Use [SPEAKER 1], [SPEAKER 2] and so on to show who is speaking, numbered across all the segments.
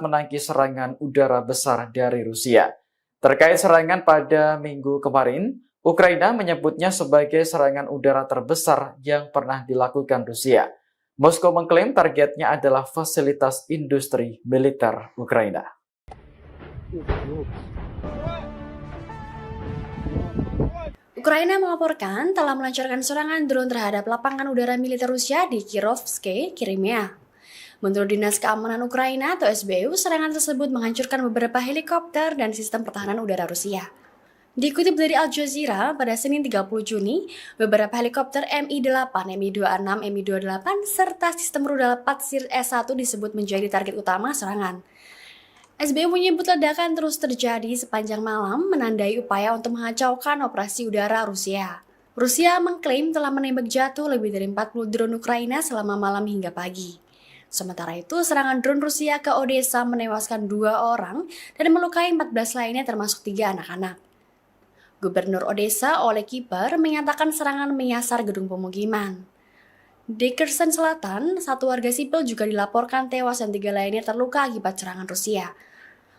[SPEAKER 1] menangkis serangan udara besar dari Rusia. Terkait serangan pada minggu kemarin, Ukraina menyebutnya sebagai serangan udara terbesar yang pernah dilakukan Rusia. Moskow mengklaim targetnya adalah fasilitas industri militer Ukraina.
[SPEAKER 2] Ukraina melaporkan telah melancarkan serangan drone terhadap lapangan udara militer Rusia di Kirovske, Crimea. Menurut Dinas Keamanan Ukraina atau SBU, serangan tersebut menghancurkan beberapa helikopter dan sistem pertahanan udara Rusia. Dikutip dari Al Jazeera, pada Senin 30 Juni, beberapa helikopter Mi-8, Mi-26, Mi-28, serta sistem rudal Patsir S-1 disebut menjadi target utama serangan. SBU menyebut ledakan terus terjadi sepanjang malam, menandai upaya untuk mengacaukan operasi udara Rusia. Rusia mengklaim telah menembak jatuh lebih dari 40 drone Ukraina selama malam hingga pagi. Sementara itu, serangan drone Rusia ke Odessa menewaskan 2 orang dan melukai 14 lainnya termasuk 3 anak-anak. Gubernur Odessa, Oleg Kiper, menyatakan serangan menyasar gedung pemukiman. Di Kherson Selatan, 1 warga sipil juga dilaporkan tewas dan 3 lainnya terluka akibat serangan Rusia.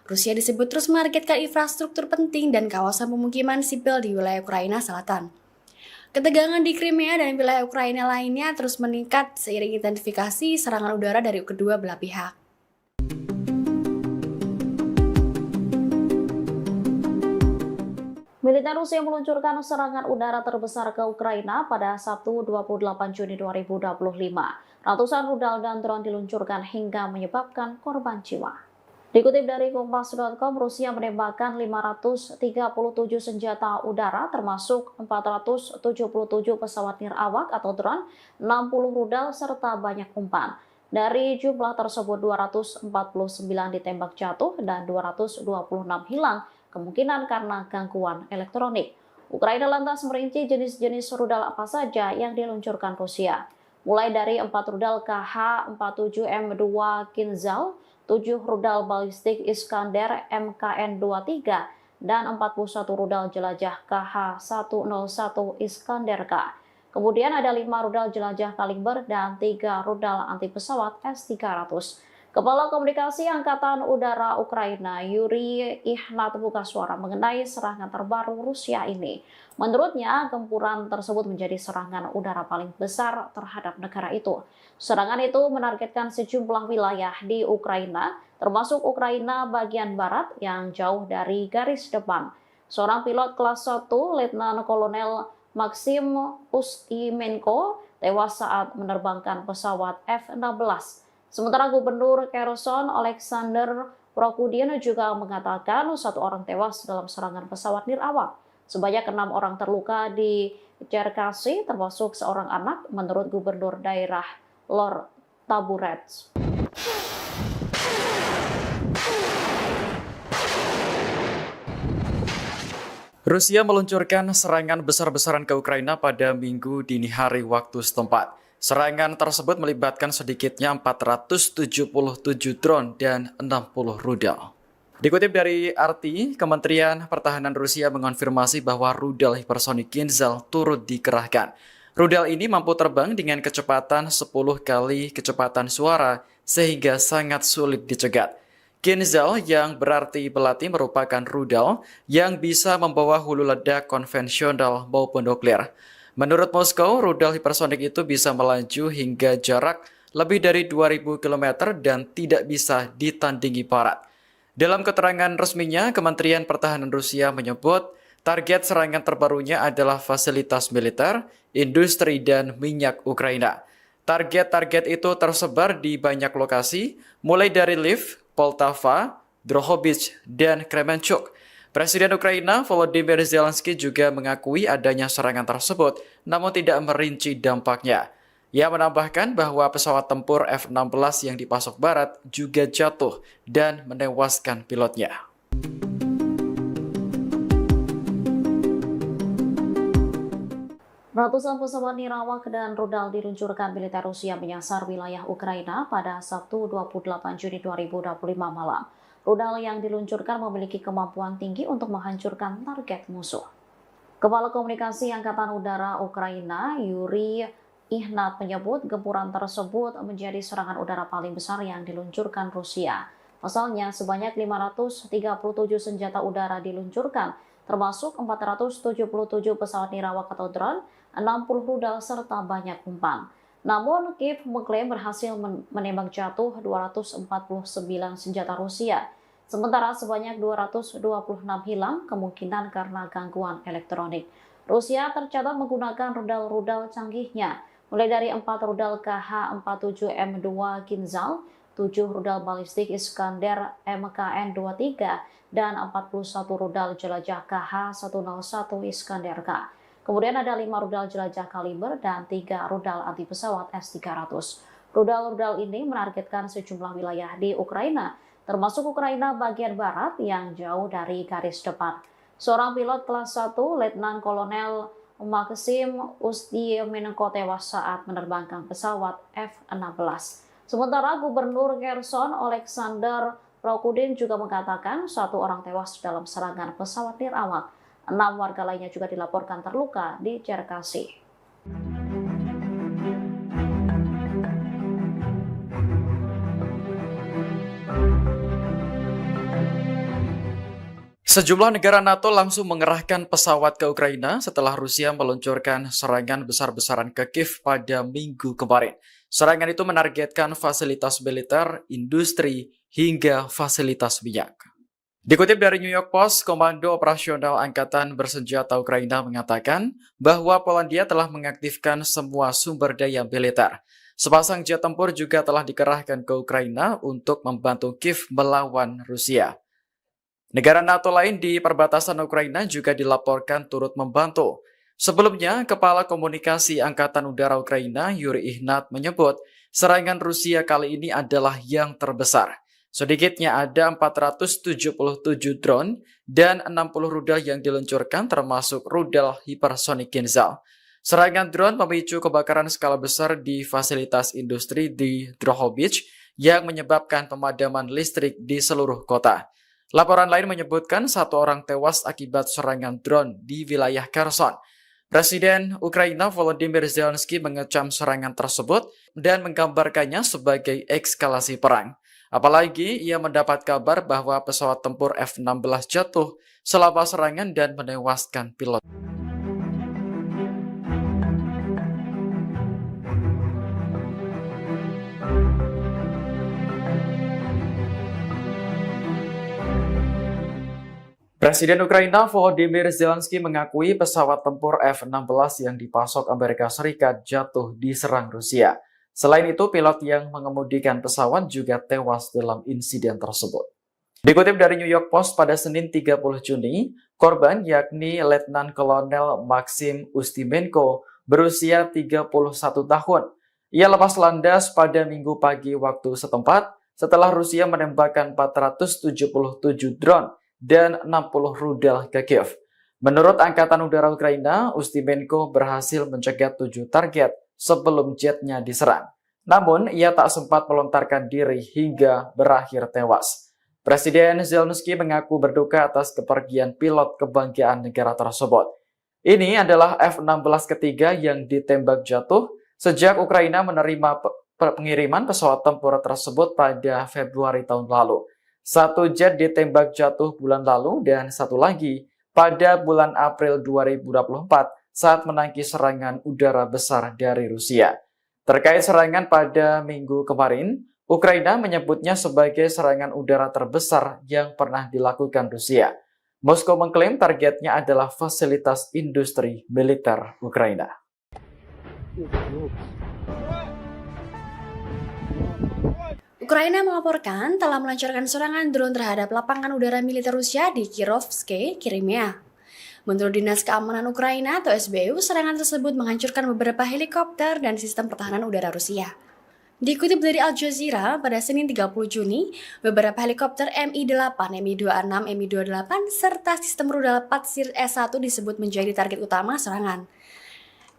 [SPEAKER 2] Rusia disebut terus menargetkan infrastruktur penting dan kawasan pemukiman sipil di wilayah Ukraina Selatan. Ketegangan di Crimea dan wilayah Ukraina lainnya terus meningkat seiring intensifikasi serangan udara dari kedua belah pihak.
[SPEAKER 3] Militer Rusia meluncurkan serangan udara terbesar ke Ukraina pada Sabtu 28 Juni 2025. Ratusan rudal dan drone diluncurkan hingga menyebabkan korban jiwa. Dikutip dari Kompas.com, Rusia menembakkan 537 senjata udara termasuk 477 pesawat nirawak atau drone, 60 rudal, serta banyak umpan. Dari jumlah tersebut 249 ditembak jatuh dan 226 hilang, kemungkinan karena gangguan elektronik. Ukraina lantas merinci jenis-jenis rudal apa saja yang diluncurkan Rusia. Mulai dari 4 rudal KH-47M2 Kinzhal, 7 rudal balistik Iskander MKN-23, dan 41 rudal jelajah KH-101 Iskander K. Kemudian ada 5 rudal jelajah kaliber dan 3 rudal anti pesawat S-300. Kepala Komunikasi Angkatan Udara Ukraina, Yuri Ihnat, buka suara mengenai serangan terbaru Rusia ini. Menurutnya, gempuran tersebut menjadi serangan udara paling besar terhadap negara itu. Serangan itu menargetkan sejumlah wilayah di Ukraina, termasuk Ukraina bagian barat yang jauh dari garis depan. Seorang pilot kelas 1, Letnan Kolonel Maxim Ustimenko, tewas saat menerbangkan pesawat F-16. Sementara Gubernur Kherson Alexander Prokudin juga mengatakan 1 orang tewas dalam serangan pesawat nirawak. Sebanyak 6 orang terluka di Cherkasy, termasuk seorang anak, menurut Gubernur daerah Lor Taburets.
[SPEAKER 1] Rusia meluncurkan serangan besar-besaran ke Ukraina pada Minggu dini hari waktu setempat. Serangan tersebut melibatkan sedikitnya 477 drone dan 60 rudal. Dikutip dari RT, Kementerian Pertahanan Rusia mengonfirmasi bahwa rudal hipersonik Kinzhal turut dikerahkan. Rudal ini mampu terbang dengan kecepatan 10 kali kecepatan suara sehingga sangat sulit dicegat. Kinzhal yang berarti belati merupakan rudal yang bisa membawa hulu ledak konvensional maupun nuklir. Menurut Moskow, rudal hipersonik itu bisa melaju hingga jarak lebih dari 2000 km dan tidak bisa ditandingi barat. Dalam keterangan resminya, Kementerian Pertahanan Rusia menyebut target serangan terbarunya adalah fasilitas militer, industri, dan minyak Ukraina. Target-target itu tersebar di banyak lokasi, mulai dari Lviv, Poltava, Drohobych, dan Kremenchuk. Presiden Ukraina Volodymyr Zelensky juga mengakui adanya serangan tersebut, namun tidak merinci dampaknya. Ia menambahkan bahwa pesawat tempur F-16 yang dipasok Barat juga jatuh dan menewaskan pilotnya.
[SPEAKER 3] Ratusan pesawat nirawak dan rudal diluncurkan militer Rusia menyasar wilayah Ukraina pada Sabtu 28 Juni 2025 malam. Rudal yang diluncurkan memiliki kemampuan tinggi untuk menghancurkan target musuh. Kepala Komunikasi Angkatan Udara Ukraina, Yuri Ihnat, menyebut gempuran tersebut menjadi serangan udara paling besar yang diluncurkan Rusia. Pasalnya, sebanyak 537 senjata udara diluncurkan, termasuk 477 pesawat nirawak atau drone, 60 rudal, serta banyak umpan. Namun, Kiev mengklaim berhasil menembak jatuh 249 senjata Rusia, sementara sebanyak 226 hilang, kemungkinan karena gangguan elektronik. Rusia tercatat menggunakan rudal-rudal canggihnya, mulai dari 4 rudal KH-47M2 Kinzhal, 7 rudal balistik Iskander MKN-23, dan 41 rudal jelajah KH-101 Iskander K. Kemudian ada 5 rudal jelajah kaliber dan 3 rudal anti pesawat S-300. Rudal-rudal ini menargetkan sejumlah wilayah di Ukraina, termasuk Ukraina bagian barat yang jauh dari garis depan. Seorang pilot kelas 1, Letnan Kolonel Maksim Ustyemenko tewas saat menerbangkan pesawat F-16. Sementara Gubernur Kherson Alexander Prokudin juga mengatakan 1 orang tewas dalam serangan pesawat nirawak. 6 warga lainnya juga dilaporkan terluka di Cherkasy.
[SPEAKER 1] Sejumlah negara NATO langsung mengerahkan pesawat ke Ukraina setelah Rusia meluncurkan serangan besar-besaran ke Kiev pada minggu kemarin. Serangan itu menargetkan fasilitas militer, industri, hingga fasilitas minyak. Dikutip dari New York Post, Komando Operasional Angkatan Bersenjata Ukraina mengatakan bahwa Polandia telah mengaktifkan semua sumber daya militer. Sepasang jet tempur juga telah dikerahkan ke Ukraina untuk membantu Kiev melawan Rusia. Negara NATO lain di perbatasan Ukraina juga dilaporkan turut membantu. Sebelumnya, Kepala Komunikasi Angkatan Udara Ukraina, Yuri Ihnat, menyebut serangan Rusia kali ini adalah yang terbesar. Sedikitnya ada 477 drone dan 60 rudal yang diluncurkan termasuk rudal hipersonik Kinzhal. Serangan drone memicu kebakaran skala besar di fasilitas industri di Drohobych yang menyebabkan pemadaman listrik di seluruh kota. Laporan lain menyebutkan 1 orang tewas akibat serangan drone di wilayah Kherson. Presiden Ukraina Volodymyr Zelensky mengecam serangan tersebut dan menggambarkannya sebagai eskalasi perang. Apalagi ia mendapat kabar bahwa pesawat tempur F-16 jatuh selama serangan dan menewaskan pilot. Presiden Ukraina Volodymyr Zelensky mengakui pesawat tempur F-16 yang dipasok Amerika Serikat jatuh diserang Rusia. Selain itu, pilot yang mengemudikan pesawat juga tewas dalam insiden tersebut. Dikutip dari New York Post pada Senin 30 Juni, korban yakni Letnan Kolonel Maksim Ustyemenko berusia 31 tahun. Ia lepas landas pada Minggu pagi waktu setempat setelah Rusia menembakkan 477 drone dan 60 rudal ke Kiev. Menurut Angkatan Udara Ukraina, Ustyemenko berhasil mencegat 7 target sebelum jetnya diserang. Namun, ia tak sempat melontarkan diri hingga berakhir tewas. Presiden Zelensky mengaku berduka atas kepergian pilot kebanggaan negara tersebut. Ini adalah F-16 ketiga yang ditembak jatuh sejak Ukraina menerima pengiriman pesawat tempur tersebut pada Februari tahun lalu. 1 jet ditembak jatuh bulan lalu dan 1 lagi pada bulan April 2024 saat menangkis serangan udara besar dari Rusia. Terkait serangan pada minggu kemarin, Ukraina menyebutnya sebagai serangan udara terbesar yang pernah dilakukan Rusia. Moskow mengklaim targetnya adalah fasilitas industri militer Ukraina.
[SPEAKER 2] Ukraina melaporkan telah melancarkan serangan drone terhadap lapangan udara militer Rusia di Kirovske, Crimea. Menurut Dinas Keamanan Ukraina atau SBU, serangan tersebut menghancurkan beberapa helikopter dan sistem pertahanan udara Rusia. Dikutip dari Al Jazeera, pada Senin 30 Juni, beberapa helikopter Mi-8, Mi-26, Mi-28, serta sistem rudal Patsir S-1 disebut menjadi target utama serangan.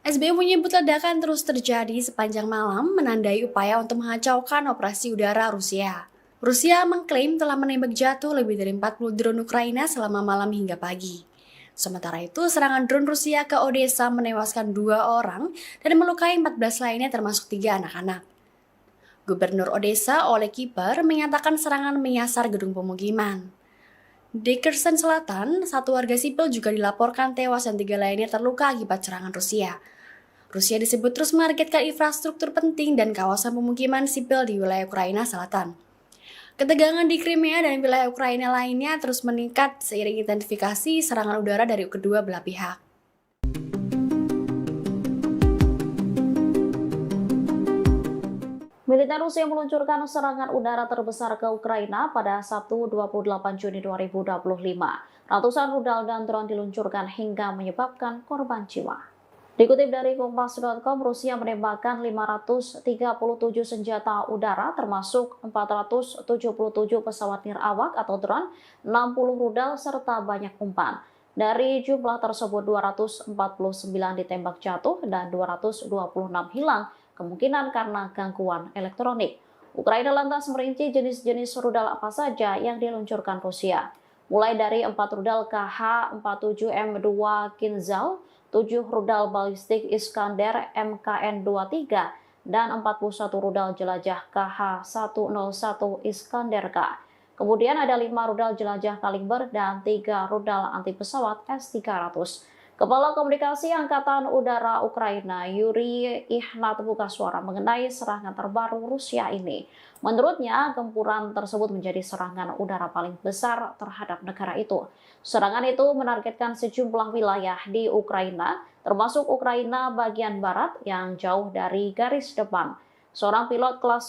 [SPEAKER 2] SBU menyebut ledakan terus terjadi sepanjang malam menandai upaya untuk mengacaukan operasi udara Rusia. Rusia mengklaim telah menembak jatuh lebih dari 40 drone Ukraina selama malam hingga pagi. Sementara itu, serangan drone Rusia ke Odessa menewaskan 2 orang dan melukai 14 lainnya termasuk 3 anak-anak. Gubernur Odessa Oleg Kiper menyatakan serangan menyasar gedung pemukiman. Di Kherson Selatan, 1 warga sipil juga dilaporkan tewas dan 3 lainnya terluka akibat serangan Rusia. Rusia disebut terus menargetkan infrastruktur penting dan kawasan pemukiman sipil di wilayah Ukraina Selatan. Ketegangan di Crimea dan wilayah Ukraina lainnya terus meningkat seiring intensifikasi serangan udara dari kedua belah pihak.
[SPEAKER 3] Militer Rusia meluncurkan serangan udara terbesar ke Ukraina pada Sabtu 28 Juni 2025. Ratusan rudal dan drone diluncurkan hingga menyebabkan korban jiwa. Dikutip dari Kompas.com, Rusia menembakkan 537 senjata udara termasuk 477 pesawat nirawak atau drone, 60 rudal serta banyak umpan. Dari jumlah tersebut 249 ditembak jatuh dan 226 hilang, kemungkinan karena gangguan elektronik. Ukraina lantas merinci jenis-jenis rudal apa saja yang diluncurkan Rusia. Mulai dari 4 rudal KH-47M2 Kinzhal, 7 rudal balistik Iskander MKN-23, dan 41 rudal jelajah KH-101 Iskander K. Kemudian ada 5 rudal jelajah kaliber dan 3 rudal anti pesawat S-300. Kepala Komunikasi Angkatan Udara Ukraina, Yuri Ihnat, buka suara mengenai serangan terbaru Rusia ini. Menurutnya, gempuran tersebut menjadi serangan udara paling besar terhadap negara itu. Serangan itu menargetkan sejumlah wilayah di Ukraina, termasuk Ukraina bagian barat yang jauh dari garis depan. Seorang pilot kelas